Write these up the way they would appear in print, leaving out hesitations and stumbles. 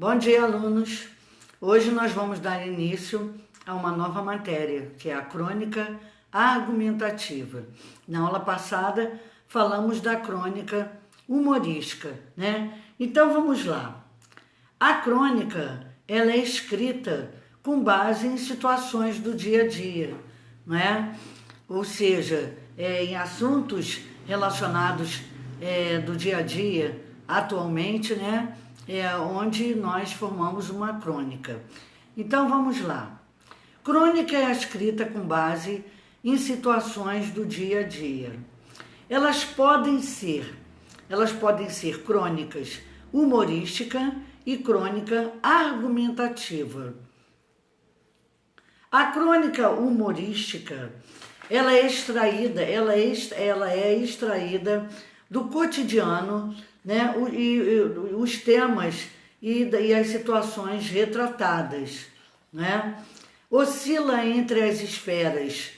Bom dia, alunos! Hoje nós vamos dar início a uma nova matéria, que é a crônica argumentativa. Na aula passada, falamos da crônica humorística, né? Então, vamos lá. A crônica, ela é escrita com base em situações do dia a dia, não é? Ou seja, em assuntos relacionados do dia a dia, atualmente, né? Onde nós formamos uma crônica. Então, vamos lá. Crônica é escrita com base em situações do dia a dia. Elas podem ser crônicas humorística e crônica argumentativa. A crônica humorística, ela é extraída do cotidiano, né, e os temas e as situações retratadas, né? Oscila entre as esferas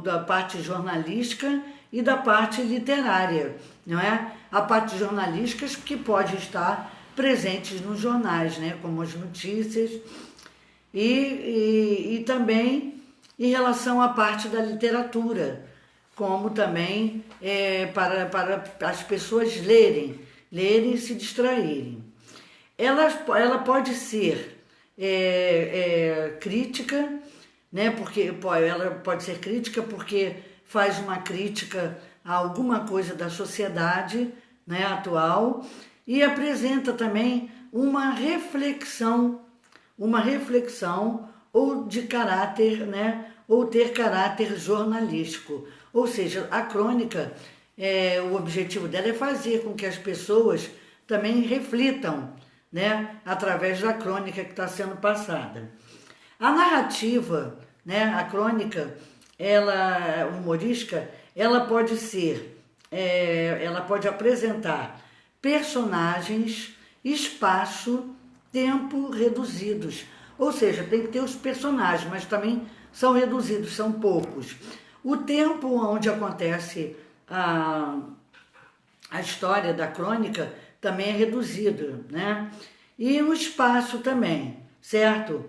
da parte jornalística e da parte literária, não é? A parte jornalística que pode estar presente nos jornais, né, como as notícias, e também em relação à parte da literatura, como também para as pessoas lerem e se distraírem. Ela pode ser crítica, né? Porque ela pode ser crítica porque faz uma crítica a alguma coisa da sociedade, né, atual, e apresenta também uma reflexão ou de caráter, né, ou ter caráter jornalístico. Ou seja, a crônica, o objetivo dela é fazer com que as pessoas também reflitam, né, através da crônica que está sendo passada. A narrativa, né, a crônica, humorística, ela pode apresentar personagens, espaço, tempo reduzidos. Ou seja, tem que ter os personagens, mas também são reduzidos, são poucos. O tempo onde acontece a história da crônica também é reduzido, né? E o espaço também, certo?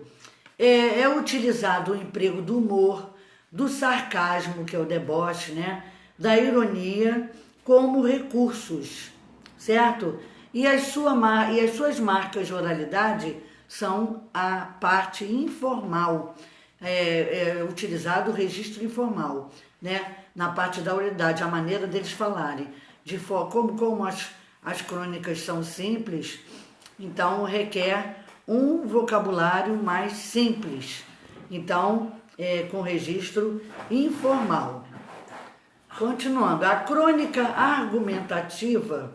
É utilizado o emprego do humor, do sarcasmo, que é o deboche, né? Da ironia, como recursos, certo? E as suas marcas de oralidade são a parte informal. É utilizado o registro informal, né? Na parte da oralidade, a maneira deles falarem. Como as crônicas são simples, então requer um vocabulário mais simples. Então, com registro informal. Continuando, a crônica argumentativa,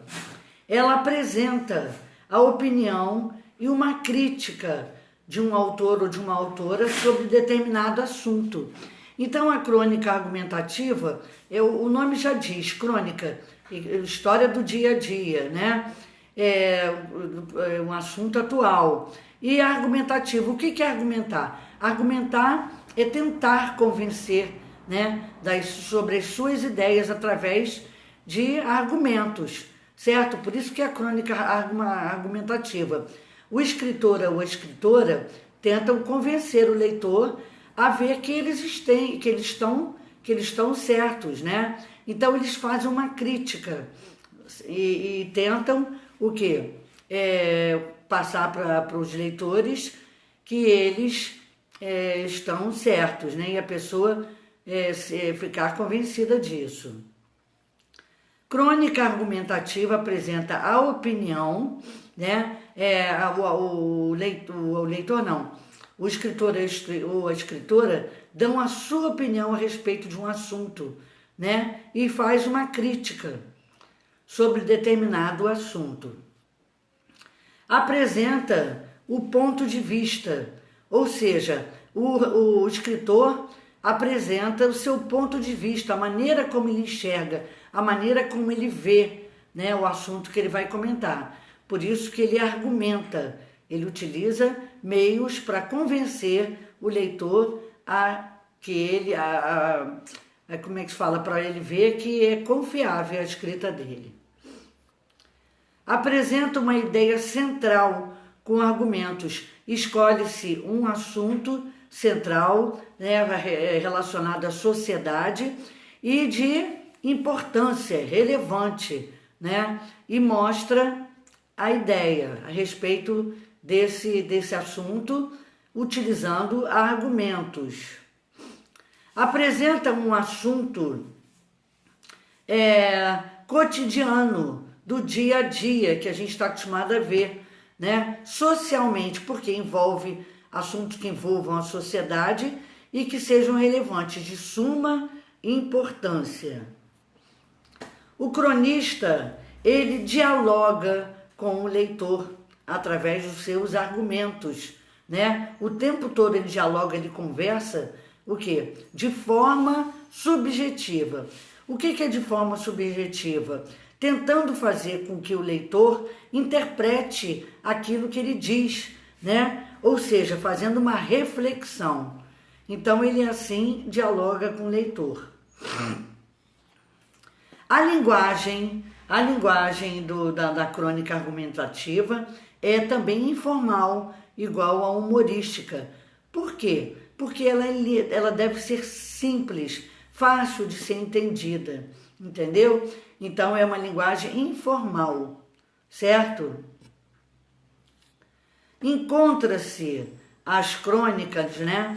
ela apresenta a opinião e uma crítica de um autor ou de uma autora sobre determinado assunto. Então, a crônica argumentativa, o nome já diz, crônica, história do dia a dia, né? Um assunto atual. E argumentativo, o que é argumentar? Argumentar é tentar convencer, né, sobre as suas ideias através de argumentos, certo? Por isso que é a crônica argumentativa. O escritor ou a escritora tentam convencer o leitor a ver que eles estão certos, né? Então eles fazem uma crítica e tentam o quê? Passar para os leitores que eles estão certos, né? E a pessoa ficar convencida disso. Crônica argumentativa apresenta a opinião, né? O escritor ou a escritora dão a sua opinião a respeito de um assunto, né? E faz uma crítica sobre determinado assunto. Apresenta o ponto de vista, ou seja, o escritor apresenta o seu ponto de vista, a maneira como ele enxerga, a maneira como ele vê, né, o assunto que ele vai comentar. Por isso que ele argumenta, ele utiliza meios para convencer o leitor como é que se fala, para ele ver que é confiável a escrita dele. Apresenta uma ideia central com argumentos. Escolhe-se um assunto central, né, relacionado à sociedade e de importância relevante, né, e mostra a ideia a respeito desse assunto, utilizando argumentos. Apresenta um assunto cotidiano, do dia a dia, que a gente está acostumado a ver, né? Socialmente, porque envolve assuntos que envolvam a sociedade e que sejam relevantes, de suma importância. O cronista, ele dialoga com o leitor através dos seus argumentos, né? O tempo todo ele dialoga, ele conversa, o quê? De forma subjetiva. O que é de forma subjetiva? Tentando fazer com que o leitor interprete aquilo que ele diz, né? Ou seja, fazendo uma reflexão. Então ele assim dialoga com o leitor. A linguagem da crônica argumentativa é também informal, igual à humorística. Por quê? Porque ela deve ser simples, fácil de ser entendida, entendeu? Então é uma linguagem informal, certo? Encontra-se as crônicas, né?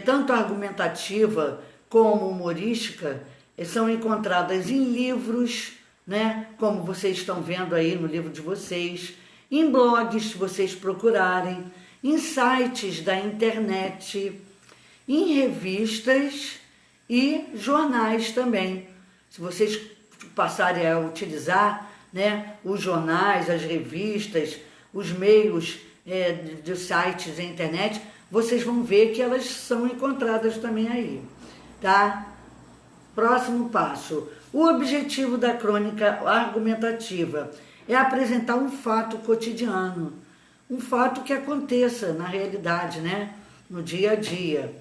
Tanto argumentativa como humorística, são encontradas em livros, né? Como vocês estão vendo aí no livro de vocês, em blogs, se vocês procurarem, em sites da internet, em revistas e jornais também. Se vocês passarem a utilizar, né, os jornais, as revistas, os meios de sites da internet, vocês vão ver que elas são encontradas também aí, tá? Próximo passo. O objetivo da crônica argumentativa é apresentar um fato cotidiano, um fato que aconteça na realidade, né? No dia a dia.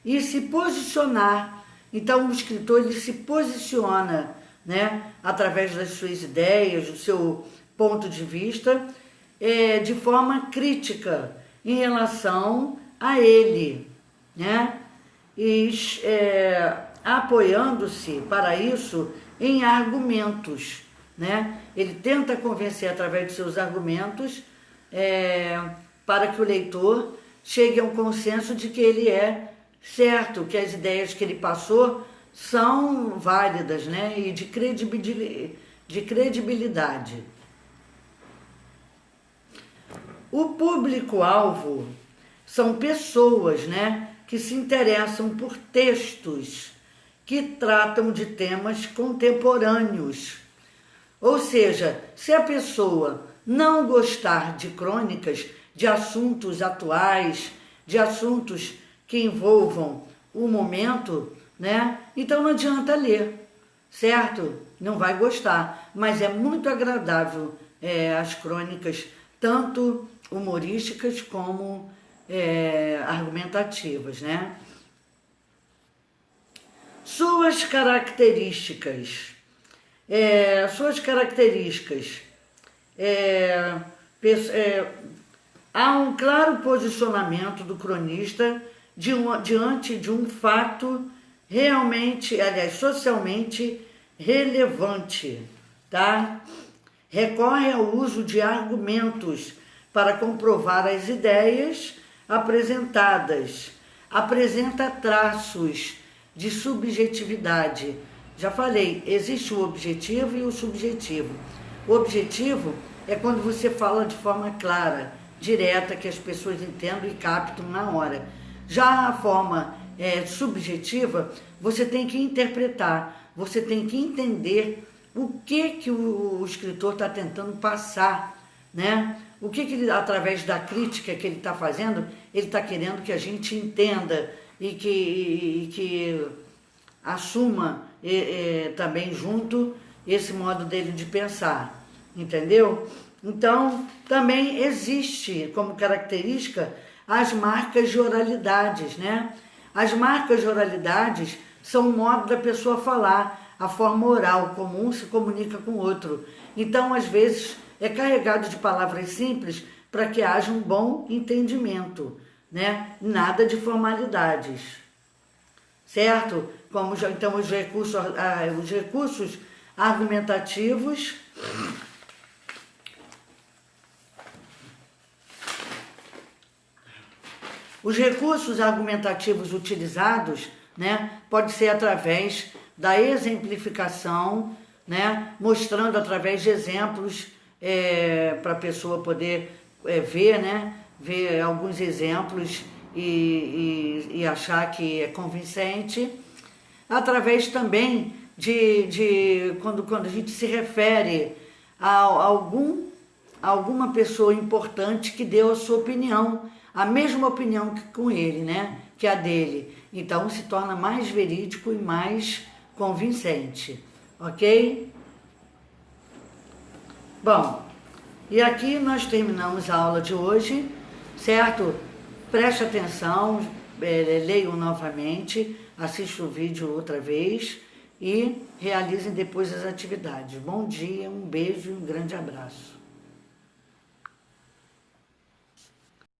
E se posicionar. Então, o escritor ele se posiciona, né? Através das suas ideias, do seu ponto de vista, de forma crítica em relação a ele, né? E apoiando-se para isso em argumentos, né? Ele tenta convencer através de seus argumentos para que o leitor chegue a um consenso de que ele é certo, que as ideias que ele passou são válidas, né? E de credibilidade. O público-alvo são pessoas, né, que se interessam por textos que tratam de temas contemporâneos. Ou seja, se a pessoa não gostar de crônicas, de assuntos atuais, de assuntos que envolvam o momento, né? Então não adianta ler, certo? Não vai gostar, mas é muito agradável as crônicas, tanto humorísticas como argumentativas, né? Suas características. Há um claro posicionamento do cronista diante de um fato realmente, aliás, socialmente relevante, tá? Recorre ao uso de argumentos para comprovar as ideias apresentadas. Apresenta traços de subjetividade. Já falei, existe o objetivo e o subjetivo. O objetivo é quando você fala de forma clara, direta, que as pessoas entendam e captam na hora. Já a forma subjetiva, você tem que interpretar, você tem que entender o que o escritor está tentando passar, né? O que ele, através da crítica que ele está fazendo, ele está querendo que a gente entenda e que assuma também junto esse modo dele de pensar, entendeu? Então, também existe como característica as marcas de oralidades, né? As marcas de oralidades são o modo da pessoa falar, a forma oral, como um se comunica com o outro. Então, às vezes, é carregado de palavras simples para que haja um bom entendimento, né? Nada de formalidades, certo? Como já, então os recursos argumentativos utilizados, né, pode ser através da exemplificação, né, mostrando através de exemplos para a pessoa poder ver, né, ver alguns exemplos e achar que é convincente. Através também de quando a gente se refere a alguma pessoa importante que deu a sua opinião, a mesma opinião que com ele, né? Que a dele. Então se torna mais verídico e mais convincente, ok? Bom, e aqui nós terminamos a aula de hoje, certo? Preste atenção, leiam novamente, assista o vídeo outra vez e realizem depois as atividades. Bom dia, um beijo e um grande abraço.